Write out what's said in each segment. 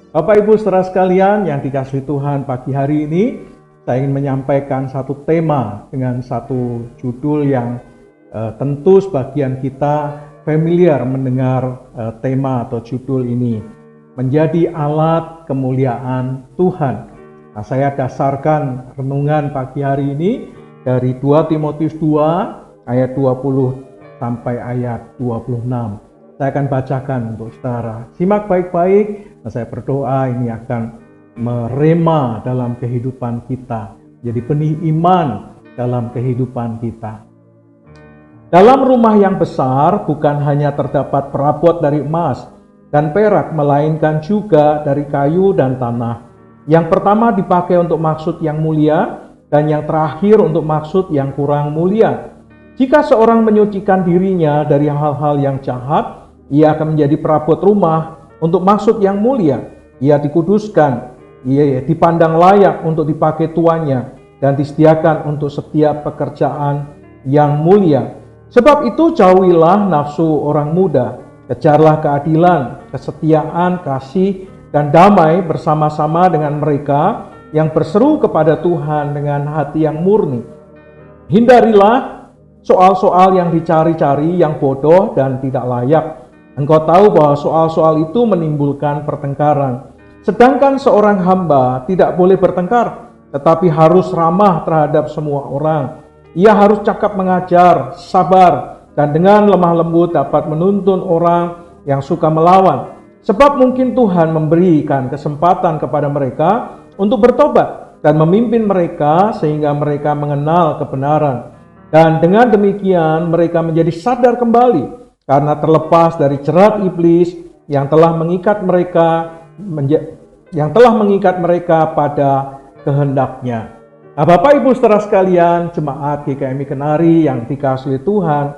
Bapak Ibu saudara sekalian yang dikasihi Tuhan, pagi hari ini saya ingin menyampaikan satu tema dengan satu judul yang tentu sebagian kita familiar mendengar tema atau judul ini, menjadi alat kemuliaan Tuhan. Nah, saya dasarkan renungan pagi hari ini dari 2 Timotius 2 ayat 20 sampai ayat 26. Saya akan bacakan untuk saudara. Simak baik-baik. Nah, saya berdoa ini akan merema dalam kehidupan kita. Jadi benih iman dalam kehidupan kita. Dalam rumah yang besar bukan hanya terdapat perabot dari emas dan perak, melainkan juga dari kayu dan tanah. Yang pertama dipakai untuk maksud yang mulia dan yang terakhir untuk maksud yang kurang mulia. Jika seorang menyucikan dirinya dari hal-hal yang jahat, ia akan menjadi perabot rumah untuk maksud yang mulia. Ia dikuduskan, ia dipandang layak untuk dipakai tuannya, dan disediakan untuk setiap pekerjaan yang mulia. Sebab itu jauhilah nafsu orang muda, kejarlah keadilan, kesetiaan, kasih, dan damai bersama-sama dengan mereka yang berseru kepada Tuhan dengan hati yang murni. Hindarilah soal-soal yang dicari-cari, yang bodoh dan tidak layak. Engkau tahu bahwa soal-soal itu menimbulkan pertengkaran. Sedangkan seorang hamba tidak boleh bertengkar, tetapi harus ramah terhadap semua orang. Ia harus cakap mengajar, sabar, dan dengan lemah lembut dapat menuntun orang yang suka melawan. Sebab mungkin Tuhan memberikan kesempatan kepada mereka untuk bertobat dan memimpin mereka sehingga mereka mengenal kebenaran. Dan dengan demikian mereka menjadi sadar kembali karena terlepas dari jerat iblis yang telah mengikat mereka pada kehendaknya. Nah, Bapak Ibu saudara sekalian, jemaat GKMI Kenari yang dikasihi Tuhan,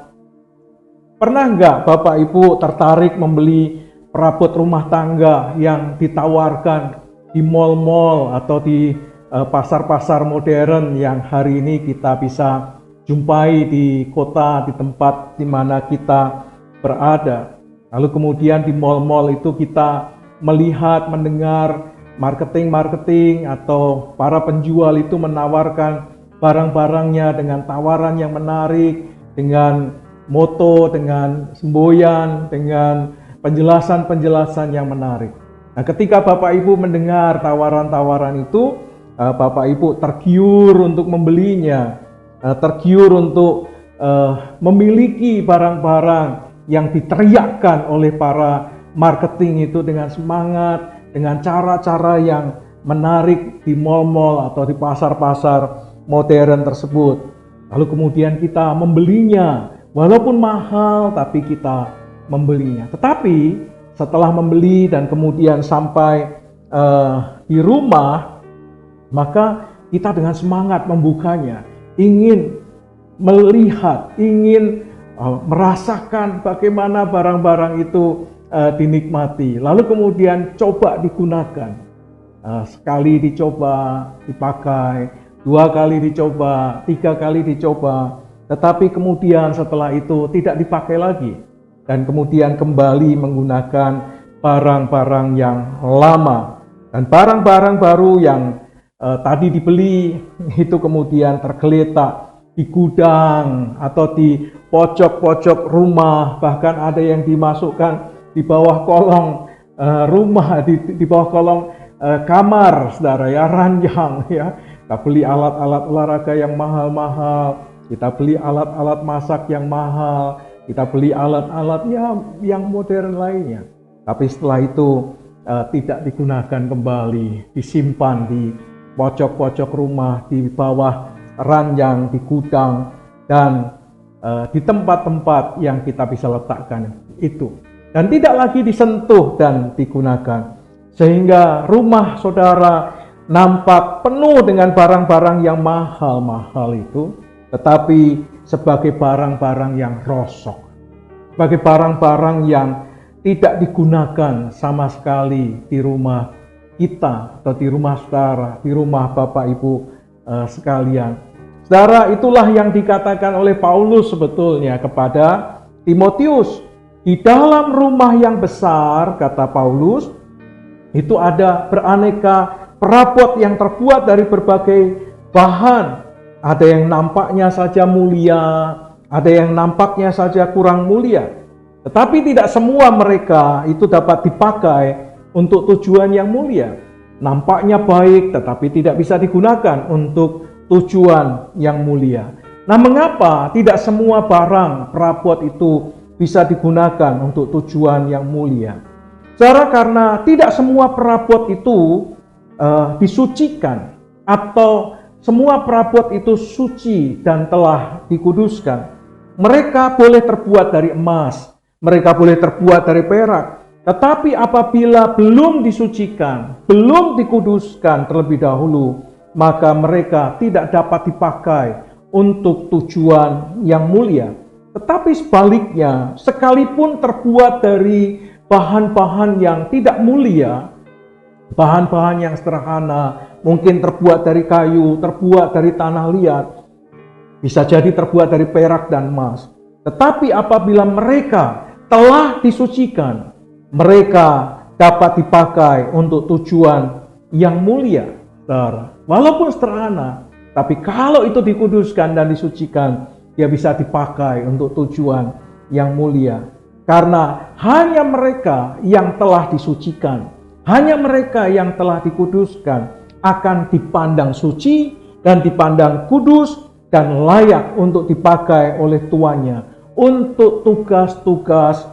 pernah enggak Bapak Ibu tertarik membeli perabot rumah tangga yang ditawarkan di mal-mal atau di pasar-pasar modern yang hari ini kita bisa jumpai di kota, di tempat di mana kita berada. Lalu kemudian di mal-mal itu kita melihat, mendengar marketing atau para penjual itu menawarkan barang-barangnya dengan tawaran yang menarik, dengan moto, dengan semboyan, dengan penjelasan-penjelasan yang menarik. Nah, ketika Bapak Ibu mendengar tawaran-tawaran itu, Bapak Ibu tergiur untuk membelinya, tergiur untuk memiliki barang-barang yang diteriakkan oleh para marketing itu dengan semangat, dengan cara-cara yang menarik di mal-mal atau di pasar-pasar modern tersebut. Lalu kemudian kita membelinya, walaupun mahal tapi kita membelinya. Tetapi setelah membeli dan kemudian sampai di rumah, maka kita dengan semangat membukanya, ingin melihat, ingin merasakan bagaimana barang-barang itu dinikmati. Lalu kemudian coba digunakan. Sekali dicoba, dipakai, 2 kali dicoba, 3 kali dicoba. Tetapi kemudian setelah itu tidak dipakai lagi. Dan kemudian kembali menggunakan barang-barang yang lama. Dan barang-barang baru yang tadi dibeli itu kemudian tergeletak di gudang atau di pojok-pojok rumah, bahkan ada yang dimasukkan di bawah kolong rumah, di bawah kolong kamar, saudara ya, ranjang ya. Kita beli alat-alat olahraga yang mahal-mahal, kita beli alat-alat masak yang mahal, kita beli alat-alat yang modern lainnya. Tapi setelah itu tidak digunakan kembali, disimpan di pojok-pojok rumah, di bawah ranjang, di gudang, dan di tempat-tempat yang kita bisa letakkan itu. Dan tidak lagi disentuh dan digunakan. Sehingga rumah saudara nampak penuh dengan barang-barang yang mahal-mahal itu, tetapi sebagai barang-barang yang rosok. Sebagai barang-barang yang tidak digunakan sama sekali di rumah kita atau di rumah saudara, di rumah Bapak Ibu sekalian. Saudara, itulah yang dikatakan oleh Paulus sebetulnya kepada Timotius. Di dalam rumah yang besar, kata Paulus, Itu ada beraneka perabot yang terbuat dari berbagai bahan. Ada yang nampaknya saja mulia, ada yang nampaknya saja kurang mulia. Tetapi tidak semua mereka itu dapat dipakai untuk tujuan yang mulia. Nampaknya baik, tetapi tidak bisa digunakan untuk tujuan yang mulia. Nah, mengapa tidak semua barang perabot itu bisa digunakan untuk tujuan yang mulia? Saudara, karena tidak semua perabot itu disucikan, atau semua perabot itu suci dan telah dikuduskan. Mereka boleh terbuat dari emas, mereka boleh terbuat dari perak, tetapi apabila belum disucikan, belum dikuduskan terlebih dahulu, maka mereka tidak dapat dipakai untuk tujuan yang mulia. Tetapi sebaliknya, sekalipun terbuat dari bahan-bahan yang tidak mulia, bahan-bahan yang sederhana, mungkin terbuat dari kayu, terbuat dari tanah liat, bisa jadi terbuat dari perak dan emas. Tetapi apabila mereka telah disucikan, mereka dapat dipakai untuk tujuan yang mulia. Walaupun sederhana, tapi kalau itu dikuduskan dan disucikan, dia bisa dipakai untuk tujuan yang mulia. Karena hanya mereka yang telah disucikan, hanya mereka yang telah dikuduskan akan dipandang suci dan dipandang kudus dan layak untuk dipakai oleh tuannya untuk tugas-tugas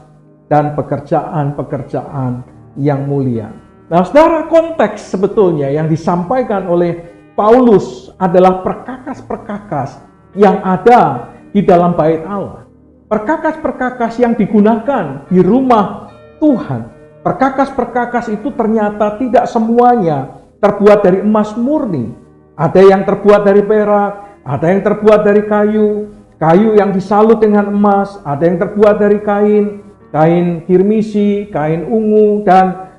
dan pekerjaan-pekerjaan yang mulia. Nah, saudara, konteks sebetulnya yang disampaikan oleh Paulus adalah perkakas-perkakas yang ada di dalam bait Allah. Perkakas-perkakas yang digunakan di rumah Tuhan. Perkakas-perkakas itu ternyata tidak semuanya terbuat dari emas murni. Ada yang terbuat dari perak, ada yang terbuat dari kayu, kayu yang disalut dengan emas, ada yang terbuat dari kain kirmisi, kain ungu, dan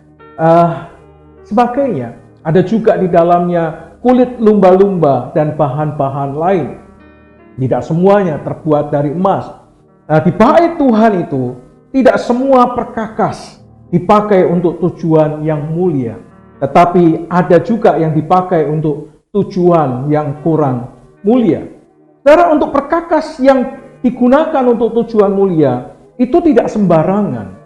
sebagainya. Ada juga di dalamnya kulit lumba-lumba dan bahan-bahan lain. Tidak semuanya terbuat dari emas. Nah, di bait Tuhan itu tidak semua perkakas dipakai untuk tujuan yang mulia, tetapi ada juga yang dipakai untuk tujuan yang kurang mulia. Saudara, untuk perkakas yang digunakan untuk tujuan mulia itu tidak sembarangan.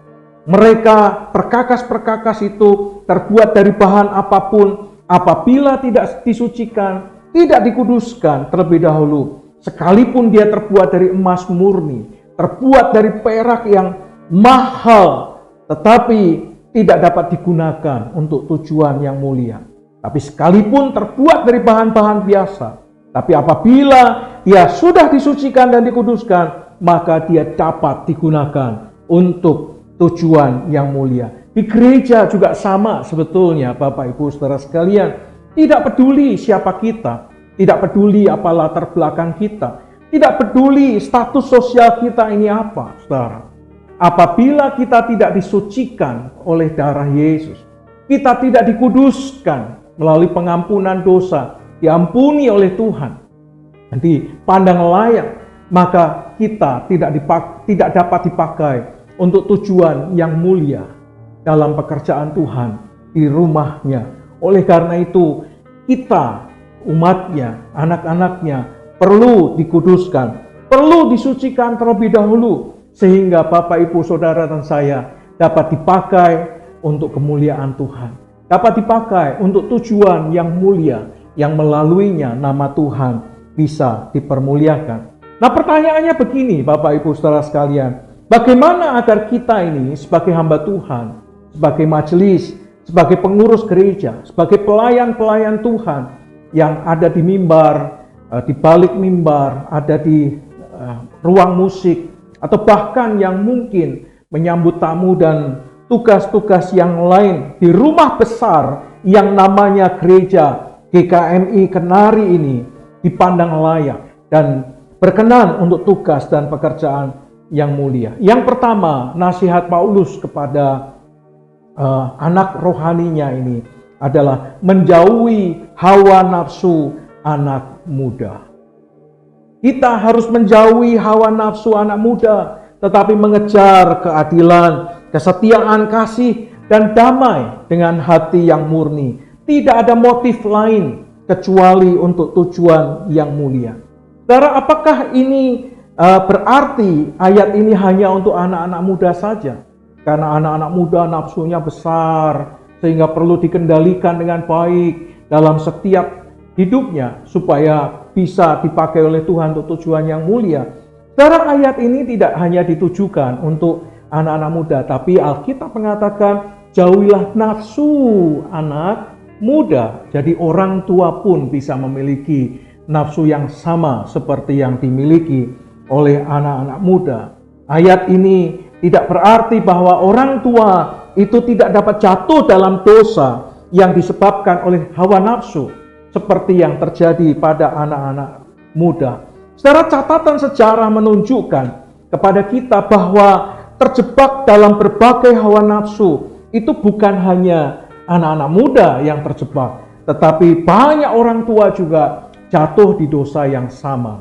Mereka perkakas-perkakas itu terbuat dari bahan apapun, apabila tidak disucikan, tidak dikuduskan terlebih dahulu, sekalipun dia terbuat dari emas murni, terbuat dari perak yang mahal, tetapi tidak dapat digunakan untuk tujuan yang mulia. Tapi sekalipun terbuat dari bahan-bahan biasa, tapi apabila dia sudah disucikan dan dikuduskan, maka dia dapat digunakan untuk tujuan yang mulia. Di gereja juga sama sebetulnya, Bapak Ibu Saudara sekalian. Tidak peduli siapa kita, tidak peduli apa latar belakang kita, tidak peduli status sosial kita ini apa, saudara. Apabila kita tidak disucikan oleh darah Yesus, kita tidak dikuduskan melalui pengampunan dosa, diampuni oleh Tuhan, dipandang layak, maka kita tidak dapat dipakai untuk tujuan yang mulia dalam pekerjaan Tuhan di rumahnya. Oleh karena itu, kita, umatnya, anak-anaknya, perlu dikuduskan, perlu disucikan terlebih dahulu, sehingga Bapak, Ibu, Saudara, dan saya dapat dipakai untuk kemuliaan Tuhan, dapat dipakai untuk tujuan yang mulia, yang melaluinya nama Tuhan bisa dipermuliakan. Nah, pertanyaannya begini, Bapak, Ibu, Saudara sekalian, bagaimana agar kita ini sebagai hamba Tuhan, sebagai majelis, sebagai pengurus gereja, sebagai pelayan-pelayan Tuhan yang ada di mimbar, di balik mimbar, ada di ruang musik, atau bahkan yang mungkin menyambut tamu dan tugas-tugas yang lain di rumah besar yang namanya gereja GKMI Kenari ini dipandang layak dan berkenan untuk tugas dan pekerjaan yang mulia. Yang pertama, nasihat Paulus kepada anak rohaninya ini adalah menjauhi hawa nafsu anak muda. Kita harus menjauhi hawa nafsu anak muda, tetapi mengejar keadilan, kesetiaan, kasih, dan damai dengan hati yang murni. Tidak ada motif lain kecuali untuk tujuan yang mulia. Saudara, apakah ini berarti ayat ini hanya untuk anak-anak muda saja? Karena anak-anak muda nafsunya besar, sehingga perlu dikendalikan dengan baik dalam setiap hidupnya supaya bisa dipakai oleh Tuhan untuk tujuan yang mulia. Saudara, ayat ini tidak hanya ditujukan untuk anak-anak muda, tapi Alkitab mengatakan jauhilah nafsu anak muda. Jadi orang tua pun bisa memiliki nafsu yang sama seperti yang dimiliki oleh anak-anak muda. Ayat ini tidak berarti bahwa orang tua itu tidak dapat jatuh dalam dosa yang disebabkan oleh hawa nafsu seperti yang terjadi pada anak-anak muda. Secara catatan sejarah menunjukkan kepada kita bahwa terjebak dalam berbagai hawa nafsu itu bukan hanya anak-anak muda yang terjebak, tetapi banyak orang tua juga jatuh di dosa yang sama,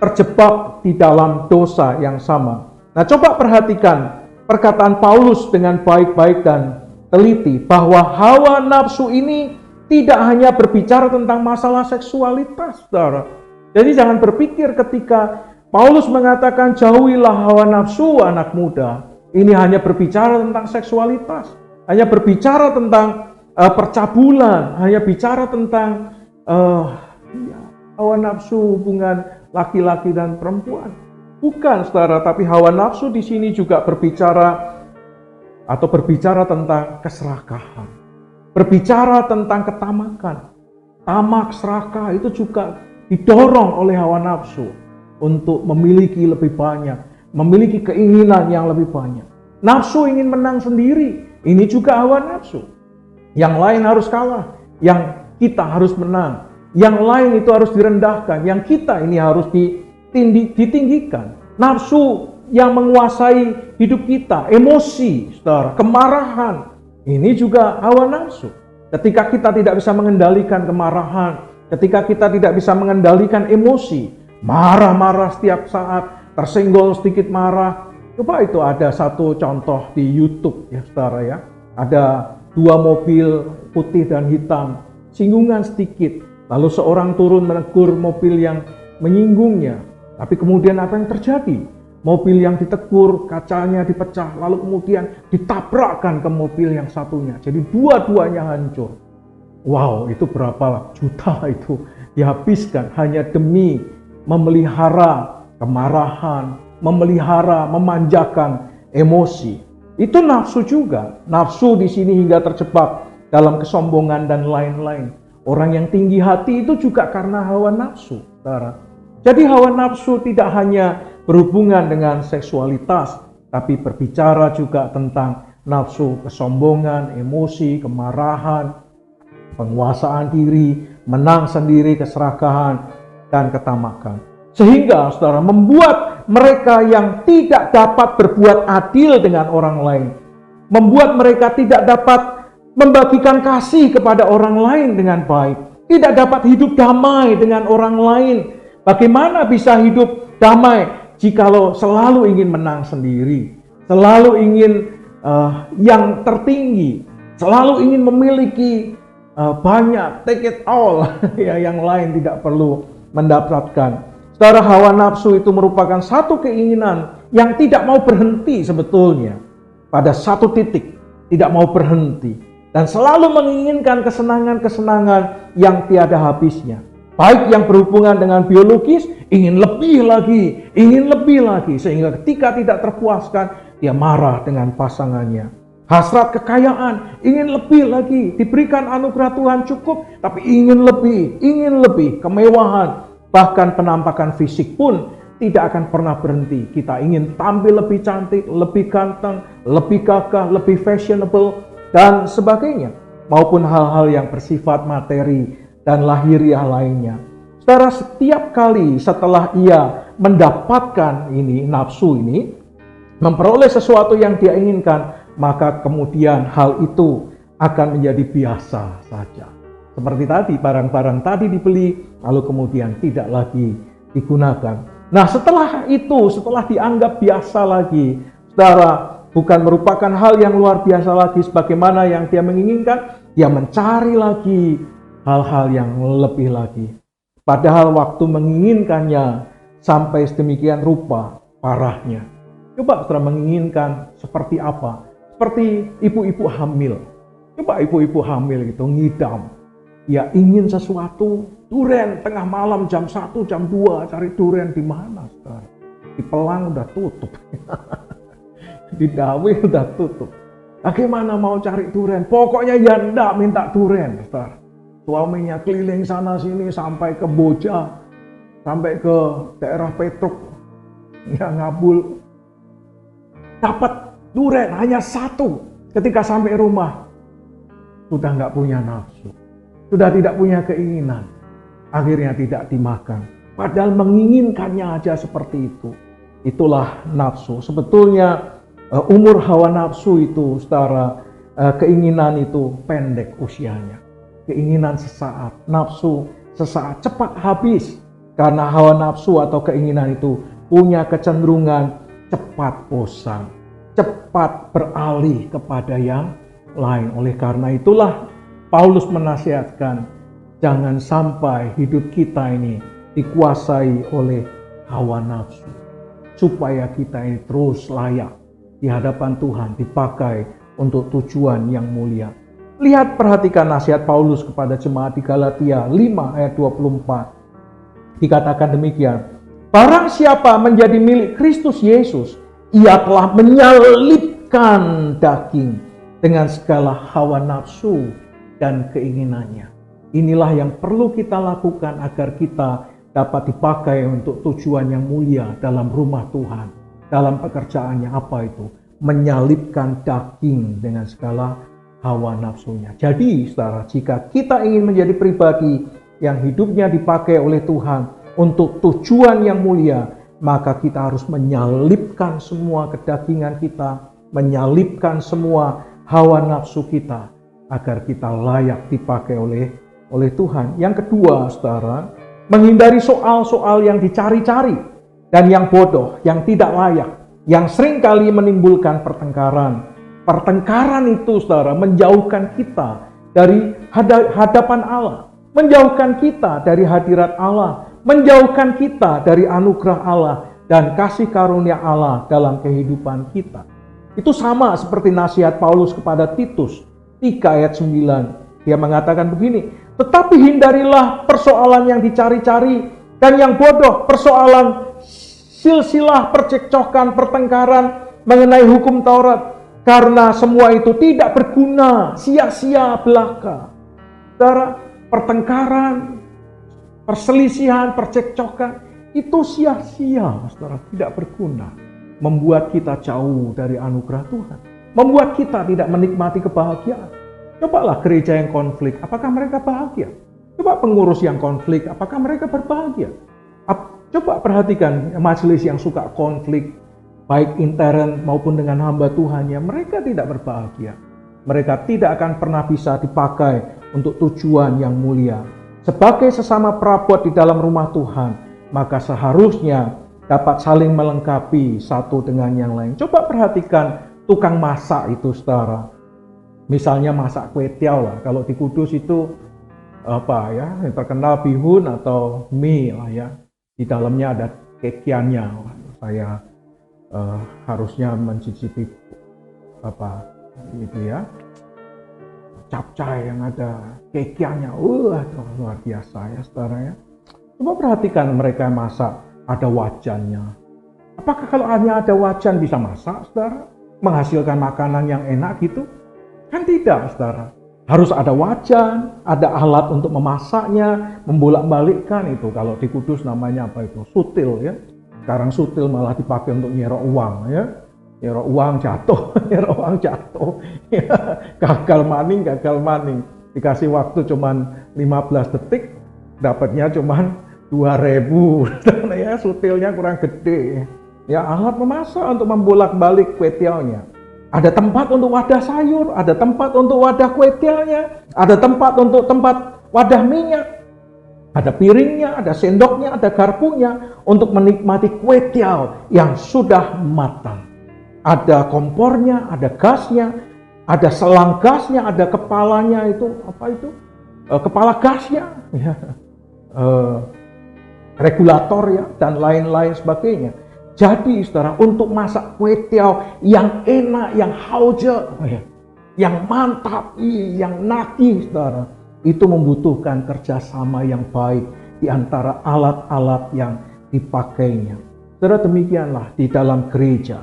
terjebak di dalam dosa yang sama. Nah, coba perhatikan perkataan Paulus dengan baik-baik dan teliti bahwa hawa nafsu ini tidak hanya berbicara tentang masalah seksualitas, saudara. Jadi jangan berpikir ketika Paulus mengatakan jauhilah hawa nafsu anak muda, ini hanya berbicara tentang seksualitas, hanya berbicara tentang percabulan, hanya bicara tentang hawa nafsu hubungan laki-laki dan perempuan. Bukan, saudara, tapi hawa nafsu di sini juga berbicara tentang keserakahan. Berbicara tentang ketamakan. Tamak, serakah itu juga didorong oleh hawa nafsu untuk memiliki lebih banyak, memiliki keinginan yang lebih banyak. Nafsu ingin menang sendiri, ini juga hawa nafsu. Yang lain harus kalah, yang kita harus menang. Yang lain itu harus direndahkan, yang kita ini harus ditinggikan. Nafsu yang menguasai hidup kita, emosi, saudara, kemarahan. Ini juga hawa nafsu. Ketika kita tidak bisa mengendalikan kemarahan, ketika kita tidak bisa mengendalikan emosi, marah-marah setiap saat, tersenggol sedikit marah. Coba itu ada satu contoh di YouTube ya, saudara ya. Ada dua mobil putih dan hitam, singgungan sedikit. Lalu seorang turun menegur mobil yang menyinggungnya. Tapi kemudian apa yang terjadi? Mobil yang ditegur, kacanya dipecah, lalu kemudian ditabrakkan ke mobil yang satunya. Jadi dua-duanya hancur. Wow, itu berapa juta itu dihabiskan hanya demi memelihara kemarahan, memelihara, memanjakan emosi. Itu nafsu juga. Nafsu di sini hingga terjebak dalam kesombongan dan lain-lain. Orang yang tinggi hati itu juga karena hawa nafsu, saudara. Jadi hawa nafsu tidak hanya berhubungan dengan seksualitas, tapi berbicara juga tentang nafsu kesombongan, emosi, kemarahan, penguasaan diri, menang sendiri, keserakahan, dan ketamakan. Sehingga saudara membuat mereka yang tidak dapat berbuat adil dengan orang lain, membuat mereka tidak dapat membagikan kasih kepada orang lain dengan baik, tidak dapat hidup damai dengan orang lain. Bagaimana bisa hidup damai jikalau selalu ingin menang sendiri, selalu ingin yang tertinggi, selalu ingin memiliki banyak, take it all, ya, yang lain tidak perlu mendapatkan. Saudara, hawa nafsu itu merupakan satu keinginan yang tidak mau berhenti sebetulnya. Pada satu titik, tidak mau berhenti. Dan selalu menginginkan kesenangan-kesenangan yang tiada habisnya. Baik yang berhubungan dengan biologis, ingin lebih lagi. Sehingga ketika tidak terpuaskan, dia marah dengan pasangannya. Hasrat kekayaan, ingin lebih lagi. Diberikan anugerah Tuhan cukup, tapi ingin lebih. Kemewahan, bahkan penampakan fisik pun tidak akan pernah berhenti. Kita ingin tampil lebih cantik, lebih ganteng, lebih gagah, lebih fashionable, dan sebagainya. Maupun hal-hal yang bersifat materi dan lahiriah lainnya. Saudara, setiap kali setelah ia mendapatkan nafsu ini, memperoleh sesuatu yang dia inginkan, maka kemudian hal itu akan menjadi biasa saja. Seperti tadi, barang-barang tadi dibeli, lalu kemudian tidak lagi digunakan. Nah, setelah itu, setelah dianggap biasa lagi, saudara, bukan merupakan hal yang luar biasa lagi sebagaimana yang dia menginginkan, dia mencari lagi hal-hal yang lebih lagi. Padahal waktu menginginkannya sampai sedemikian rupa parahnya. Coba saudara menginginkan seperti apa? Seperti ibu-ibu hamil. Coba ibu-ibu hamil gitu ngidam. Ya ingin sesuatu, duren tengah malam jam 1, jam 2 cari duren di mana, saudara? Di Pelang udah tutup. Di Dawe udah tutup. Bagaimana mau cari duren? Pokoknya ya enggak minta duren, saudara. Suaminya keliling sana sini sampai ke Boja, sampai ke daerah Petruk, ya Ngabul. Dapat duren hanya 1. Ketika sampai rumah, sudah nggak punya nafsu. Sudah tidak punya keinginan, akhirnya tidak dimakan. Padahal menginginkannya aja seperti itu. Itulah nafsu. Sebetulnya umur hawa nafsu itu, saudara, keinginan itu pendek usianya. Keinginan sesaat, nafsu sesaat, cepat habis. Karena hawa nafsu atau keinginan itu punya kecenderungan cepat bosan, cepat beralih kepada yang lain. Oleh karena itulah Paulus menasihatkan, jangan sampai hidup kita ini dikuasai oleh hawa nafsu. Supaya kita ini terus layak di hadapan Tuhan, dipakai untuk tujuan yang mulia. Lihat, perhatikan nasihat Paulus kepada jemaat di Galatia 5 ayat 24. Dikatakan demikian, barang siapa menjadi milik Kristus Yesus, ia telah menyalibkan daging dengan segala hawa nafsu dan keinginannya. Inilah yang perlu kita lakukan agar kita dapat dipakai untuk tujuan yang mulia dalam rumah Tuhan. Dalam pekerjaannya apa itu? Menyalibkan daging dengan segala hawa nafsunya. Jadi, saudara, jika kita ingin menjadi pribadi yang hidupnya dipakai oleh Tuhan untuk tujuan yang mulia, maka kita harus menyalibkan semua kedagingan kita, menyalibkan semua hawa nafsu kita, agar kita layak dipakai oleh Tuhan. Yang kedua, saudara, menghindari soal-soal yang dicari-cari dan yang bodoh, yang tidak layak, yang seringkali menimbulkan pertengkaran. Pertengkaran itu, saudara, menjauhkan kita dari hadapan Allah, menjauhkan kita dari hadirat Allah, menjauhkan kita dari anugerah Allah dan kasih karunia Allah dalam kehidupan kita. Itu sama seperti nasihat Paulus kepada Titus 3 ayat 9. Dia mengatakan begini, tetapi hindarilah persoalan yang dicari-cari dan yang bodoh, persoalan silsilah, percekcokan, pertengkaran mengenai hukum Taurat, karena semua itu tidak berguna, sia-sia belaka. Saudara, pertengkaran, perselisihan, percekcokan itu sia-sia, saudara, tidak berguna, membuat kita jauh dari anugerah Tuhan, membuat kita tidak menikmati kebahagiaan. Cobalah gereja yang konflik, apakah mereka bahagia? Coba pengurus yang konflik, apakah mereka berbahagia? Coba perhatikan majelis yang suka konflik, baik intern maupun dengan hamba Tuhannya, mereka tidak berbahagia. Mereka tidak akan pernah bisa dipakai untuk tujuan yang mulia. Sebagai sesama perabot di dalam rumah Tuhan, maka seharusnya dapat saling melengkapi satu dengan yang lain. Coba perhatikan tukang masak itu, saudara. Misalnya masak kue tiaw lah, kalau di Kudus itu apa ya, yang terkenal bihun atau mie lah ya. Di dalamnya ada kekiannya. Saya harusnya mencicipi apa itu ya, capcay yang ada kekiannya. Luar biasa ya, saudara ya. Coba perhatikan mereka masak, ada wajannya. Apakah kalau hanya ada wajan bisa masak, saudara? Menghasilkan makanan yang enak gitu? Kan tidak, saudara. Harus ada wajan, ada alat untuk memasaknya, membolak-balikkan itu. Kalau di Kudus namanya apa itu? Sutil ya. Sekarang sutil malah dipakai untuk nyerok uang ya. Nyerok uang jatuh, nyerok uang jatuh. Ya, gagal maning. Dikasih waktu cuman 15 detik, dapatnya cuman 2.000. Ya, sutilnya kurang gede. Ya, alat memasak untuk membolak-balik kue tiaonya. Ada tempat untuk wadah sayur, ada tempat untuk wadah kue tiaonya, ada tempat untuk wadah minyak, ada piringnya, ada sendoknya, ada garpunya untuk menikmati kue tiaw yang sudah matang. Ada kompornya, ada gasnya, ada selang gasnya, ada kepalanya itu, apa itu? Kepala gasnya, ya. Regulator ya, dan lain-lain sebagainya. Jadi saudara, untuk masak kue tiaw yang enak, yang hauja, yang mantap, yang nagih saudara, itu membutuhkan kerjasama yang baik di antara alat-alat yang dipakainya. Saudara, demikianlah di dalam gereja,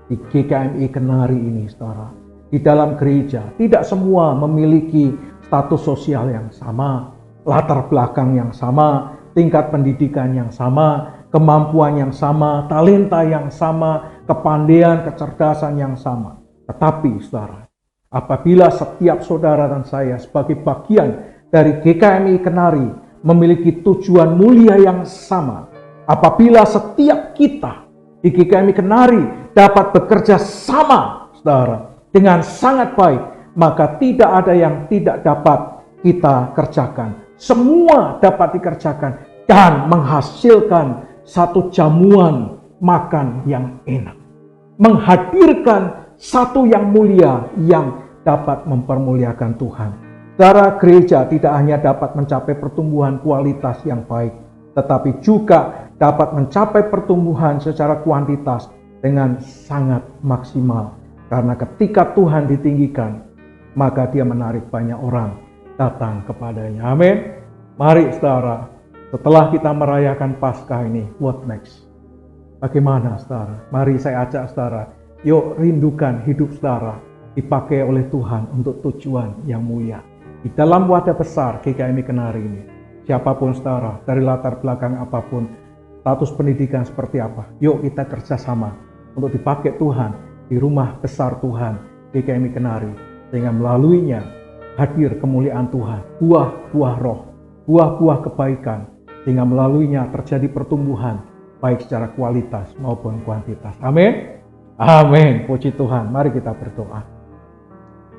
di GKMI Kenari ini saudara. Di dalam gereja, tidak semua memiliki status sosial yang sama, latar belakang yang sama, tingkat pendidikan yang sama, kemampuan yang sama, talenta yang sama, kepandaian, kecerdasan yang sama. Tetapi saudara, apabila setiap saudara dan saya sebagai bagian dari GKMI Kenari memiliki tujuan mulia yang sama, apabila setiap kita di GKMI Kenari dapat bekerja sama saudara, dengan sangat baik, maka tidak ada yang tidak dapat kita kerjakan. Semua dapat dikerjakan dan menghasilkan satu jamuan makan yang enak. Menghadirkan satu yang mulia yang dapat mempermuliakan Tuhan. Saudara, gereja tidak hanya dapat mencapai pertumbuhan kualitas yang baik, tetapi juga dapat mencapai pertumbuhan secara kuantitas dengan sangat maksimal. Karena ketika Tuhan ditinggikan, maka Dia menarik banyak orang datang kepadanya. Amin. Mari saudara, setelah kita merayakan Paskah ini, what next? Bagaimana saudara? Mari saya ajak saudara, yuk rindukan hidup saudara dipakai oleh Tuhan untuk tujuan yang mulia. Di dalam wadah besar GKMI Kenari ini, siapapun saudara, dari latar belakang apapun, status pendidikan seperti apa, yuk kita kerjasama untuk dipakai Tuhan di rumah besar Tuhan GKMI Kenari, sehingga melaluinya hadir kemuliaan Tuhan, buah-buah roh, buah-buah kebaikan, sehingga melaluinya terjadi pertumbuhan baik secara kualitas maupun kuantitas. Amin. Amin. Puji Tuhan. Mari kita berdoa.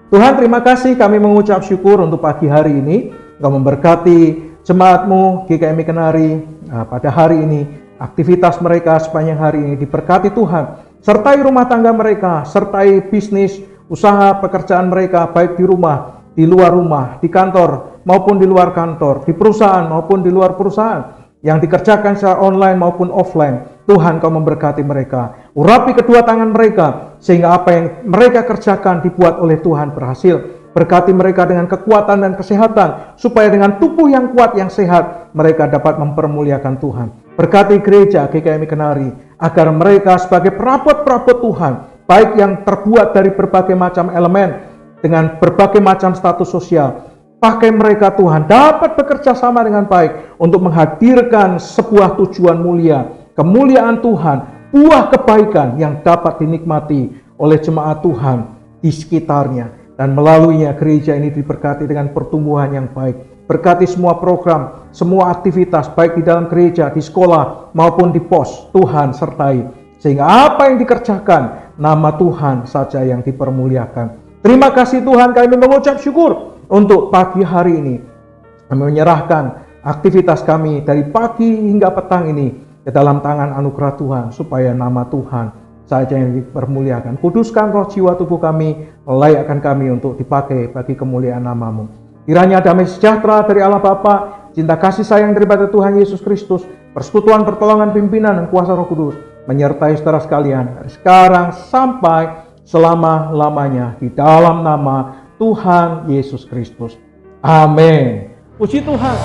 Tuhan, terima kasih, kami mengucap syukur untuk pagi hari ini. Engkau memberkati jemaat-Mu GKMI Kenari pada hari ini, aktivitas mereka sepanjang hari ini diberkati Tuhan. Sertai rumah tangga mereka, sertai bisnis, usaha, pekerjaan mereka, baik di rumah, di luar rumah, di kantor maupun di luar kantor, di perusahaan maupun di luar perusahaan, yang dikerjakan secara online maupun offline. Tuhan, Kau memberkati mereka. Urapi kedua tangan mereka, sehingga apa yang mereka kerjakan dibuat oleh Tuhan berhasil. Berkati mereka dengan kekuatan dan kesehatan, supaya dengan tubuh yang kuat, yang sehat, mereka dapat mempermuliakan Tuhan. Berkati gereja GKMI Kenari, agar mereka sebagai perabot-perabot Tuhan, baik yang terbuat dari berbagai macam elemen, dengan berbagai macam status sosial, pakai mereka Tuhan, dapat bekerja sama dengan baik, untuk menghadirkan sebuah tujuan mulia, kemuliaan Tuhan, buah kebaikan yang dapat dinikmati oleh jemaat Tuhan di sekitarnya. Dan melaluinya gereja ini diberkati dengan pertumbuhan yang baik. Berkati semua program, semua aktivitas, baik di dalam gereja, di sekolah, maupun di pos. Tuhan sertai, sehingga apa yang dikerjakan, nama Tuhan saja yang dipermuliakan. Terima kasih Tuhan, kami mengucap syukur untuk pagi hari ini. Kami menyerahkan aktivitas kami dari pagi hingga petang ini ke dalam tangan anugerah Tuhan, supaya nama Tuhan saja yang dipermuliakan. Kuduskan roh jiwa tubuh kami, layakkan kami untuk dipakai bagi kemuliaan nama-Mu. Kiranya damai sejahtera dari Allah Bapa, cinta kasih sayang daripada Tuhan Yesus Kristus, persekutuan pertolongan pimpinan dan kuasa Roh Kudus menyertai saudara sekalian dari sekarang sampai selama-lamanya, di dalam nama Tuhan Yesus Kristus. Amin. Puji Tuhan.